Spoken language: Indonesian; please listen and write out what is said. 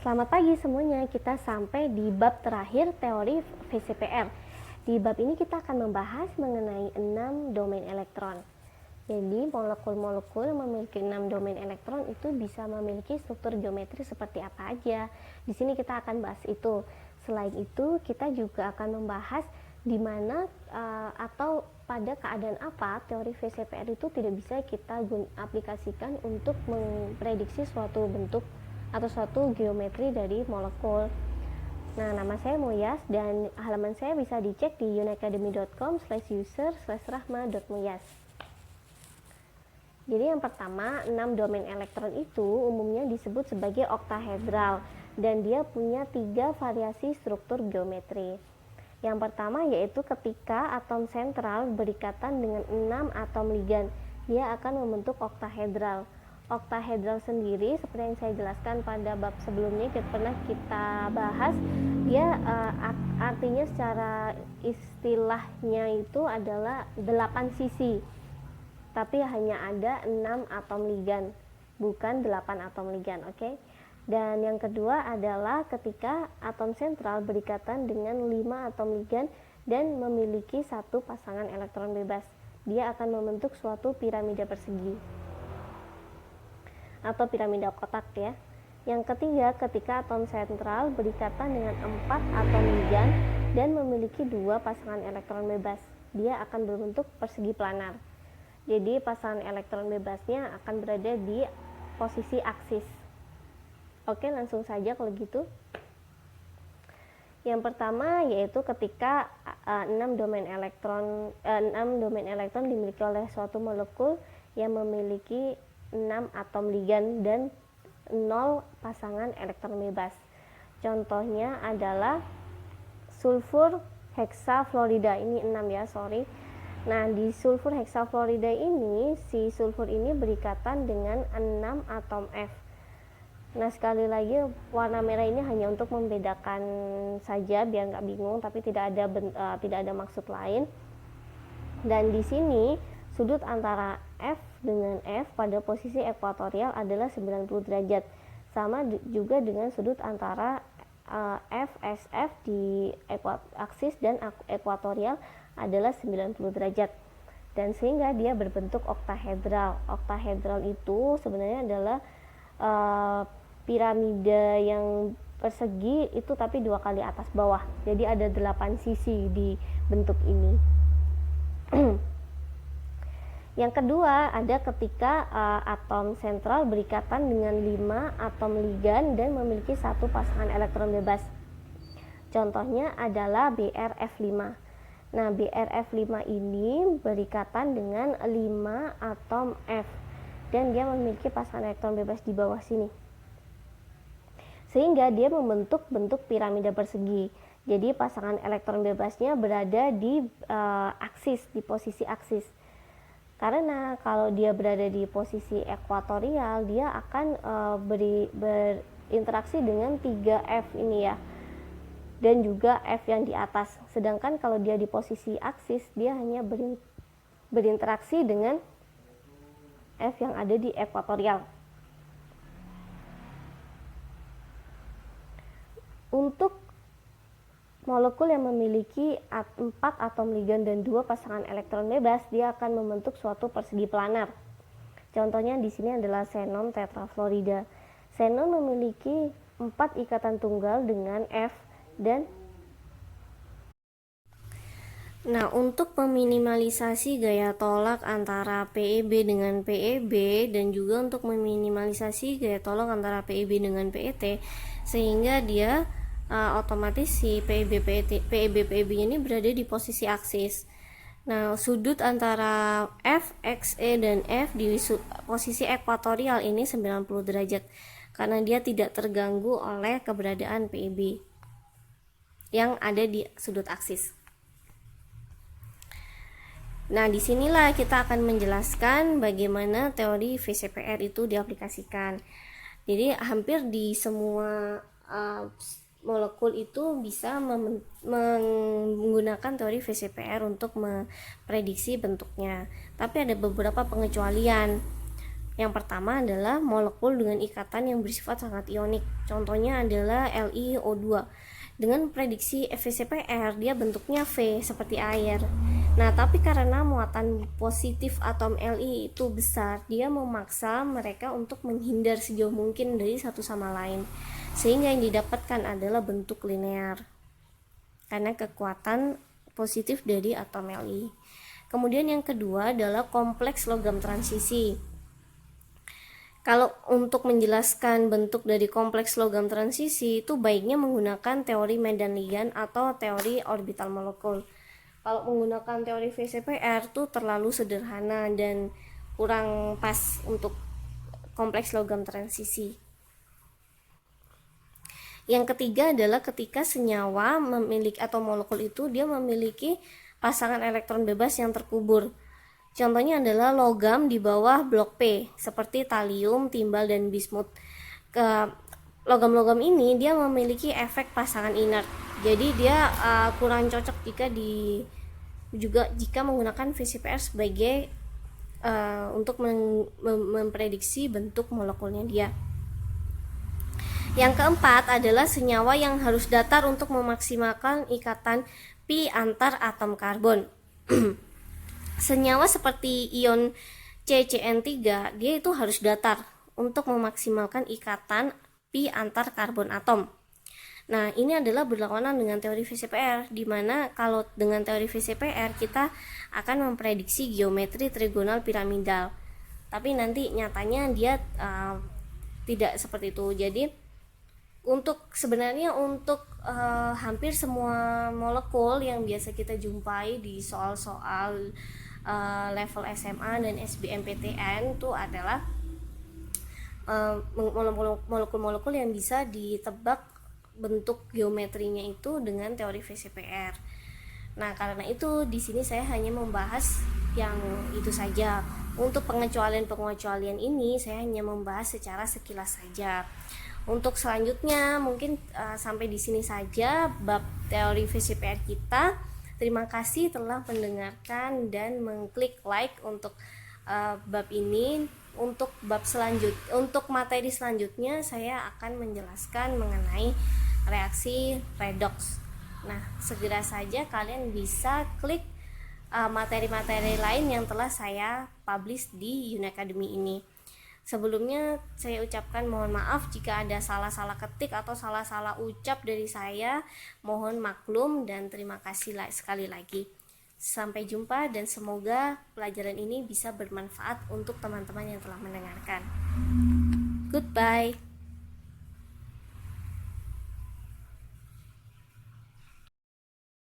Selamat pagi semuanya, kita sampai di bab terakhir teori VCPR. Di bab ini kita akan membahas mengenai 6 domain elektron. Jadi molekul-molekul yang memiliki 6 domain elektron itu bisa memiliki struktur geometri seperti apa aja. Di sini kita akan bahas itu. Selain itu, kita juga akan membahas di mana atau pada keadaan apa teori VCPR itu tidak bisa kita aplikasikan untuk memprediksi suatu bentuk atau suatu geometri dari molekul. Nah, nama saya Moyas dan halaman saya bisa dicek di unacademy.com/user/rahma.moyas. Jadi yang pertama, 6 domain elektron itu umumnya disebut sebagai oktahedral dan dia punya 3 variasi struktur geometri. Yang pertama yaitu ketika atom sentral berikatan dengan 6 atom ligan, dia akan membentuk oktahedral. Oktahedral sendiri seperti yang saya jelaskan pada bab sebelumnya pernah kita bahas, dia artinya secara istilahnya itu adalah 8 sisi, tapi hanya ada 6 atom ligan, bukan 8 atom ligan, oke? Dan yang kedua adalah ketika atom sentral berikatan dengan 5 atom ligan dan memiliki satu pasangan elektron bebas, dia akan membentuk suatu piramida persegi atau piramida kotak ya. Yang ketiga, ketika atom sentral berikatan dengan 4 atom ligan dan memiliki 2 pasangan elektron bebas, dia akan berbentuk persegi planar. Jadi pasangan elektron bebasnya akan berada di posisi aksis. Oke, langsung saja kalau gitu. Yang pertama yaitu ketika 6 domain elektron dimiliki oleh suatu molekul yang memiliki 6 atom ligan dan 0 pasangan elektron bebas. Contohnya adalah sulfur heksafluorida, ini 6 ya, sorry. Nah, di sulfur heksafluorida ini, si sulfur ini berikatan dengan 6 atom F. Nah, sekali lagi warna merah ini hanya untuk membedakan saja biar nggak bingung, tapi tidak ada maksud lain. Dan di sini sudut antara F dengan F pada posisi ekuatorial adalah 90 derajat. Sama juga dengan sudut antara FSF di aksis dan ekuatorial adalah 90 derajat. Dan sehingga dia berbentuk oktahedral. Oktahedral itu sebenarnya adalah piramida yang persegi itu tapi 2 kali atas bawah. Jadi ada 8 sisi di bentuk ini. Yang kedua ada ketika atom sentral berikatan dengan 5 atom ligan dan memiliki satu pasangan elektron bebas. Contohnya adalah BrF5. Nah, BrF5 ini berikatan dengan 5 atom F dan dia memiliki pasangan elektron bebas di bawah sini. Sehingga dia membentuk bentuk piramida persegi. Jadi pasangan elektron bebasnya berada di aksis, di posisi aksis. Karena kalau dia berada di posisi ekuatorial, dia akan berinteraksi dengan 3F ini ya, dan juga F yang di atas. Sedangkan kalau dia di posisi aksis, dia hanya berinteraksi dengan F yang ada di ekuatorial. Untuk molekul yang memiliki 4 atom ligan dan 2 pasangan elektron bebas, dia akan membentuk suatu persegi planar. Contohnya di sini adalah xenon tetrafluorida. Xenon memiliki 4 ikatan tunggal dengan F dan Nah, untuk meminimalisasi gaya tolak antara PeB dengan PeB dan juga untuk meminimalisasi gaya tolak antara PeB dengan PeT, sehingga dia otomatis si PeB ini berada di posisi aksis. Nah, sudut antara F, X, E, dan F di posisi ekuatorial ini 90 derajat karena dia tidak terganggu oleh keberadaan PeB yang ada di sudut aksis. Nah, disinilah kita akan menjelaskan bagaimana teori VCPR itu diaplikasikan. Jadi hampir di semua molekul itu bisa menggunakan teori VCPR untuk memprediksi bentuknya. Tapi ada beberapa pengecualian. Yang pertama adalah molekul dengan ikatan yang bersifat sangat ionik. Contohnya adalah LiO2. Dengan prediksi FeCPR, dia bentuknya V seperti air. Nah, tapi karena muatan positif atom Li itu besar, dia memaksa mereka untuk menghindar sejauh mungkin dari satu sama lain. Sehingga yang didapatkan adalah bentuk linear. Karena kekuatan positif dari atom Li. Kemudian yang kedua adalah kompleks logam transisi. Kalau untuk menjelaskan bentuk dari kompleks logam transisi itu baiknya menggunakan teori medan ligan atau teori orbital molekul. Kalau menggunakan teori VCPR itu terlalu sederhana dan kurang pas untuk kompleks logam transisi. Yang ketiga adalah ketika senyawa memiliki atau molekul itu dia memiliki pasangan elektron bebas yang terkubur. Contohnya adalah logam di bawah blok P seperti talium, timbal, dan bismut. Logam-logam ini dia memiliki efek pasangan inert. Jadi dia kurang cocok jika menggunakan VCPR sebagai untuk memprediksi bentuk molekulnya dia. Yang keempat adalah senyawa yang harus datar untuk memaksimalkan ikatan pi antar atom karbon. Senyawa seperti ion CCN3 dia itu harus datar untuk memaksimalkan ikatan pi antar karbon atom. Nah, ini adalah berlawanan dengan teori VCPR, di mana kalau dengan teori VCPR kita akan memprediksi geometri trigonal piramidal. Tapi nanti nyatanya dia tidak seperti itu. Jadi sebenarnya untuk hampir semua molekul yang biasa kita jumpai di soal-soal level SMA dan SBMPTN itu adalah molekul-molekul yang bisa ditebak bentuk geometrinya itu dengan teori VCPR. Nah, karena itu di sini saya hanya membahas yang itu saja. Untuk pengecualian-pengecualian ini saya hanya membahas secara sekilas saja. Untuk selanjutnya mungkin sampai di sini saja bab teori VCPR kita. Terima kasih telah mendengarkan dan mengklik like untuk bab ini. Untuk materi selanjutnya saya akan menjelaskan mengenai reaksi redox. Nah, segera saja kalian bisa klik materi-materi lain yang telah saya publish di Unacademy ini. Sebelumnya saya ucapkan mohon maaf jika ada salah-salah ketik atau salah-salah ucap dari saya. Mohon maklum dan terima kasih sekali lagi. Sampai jumpa dan semoga pelajaran ini bisa bermanfaat untuk teman-teman yang telah mendengarkan. Goodbye.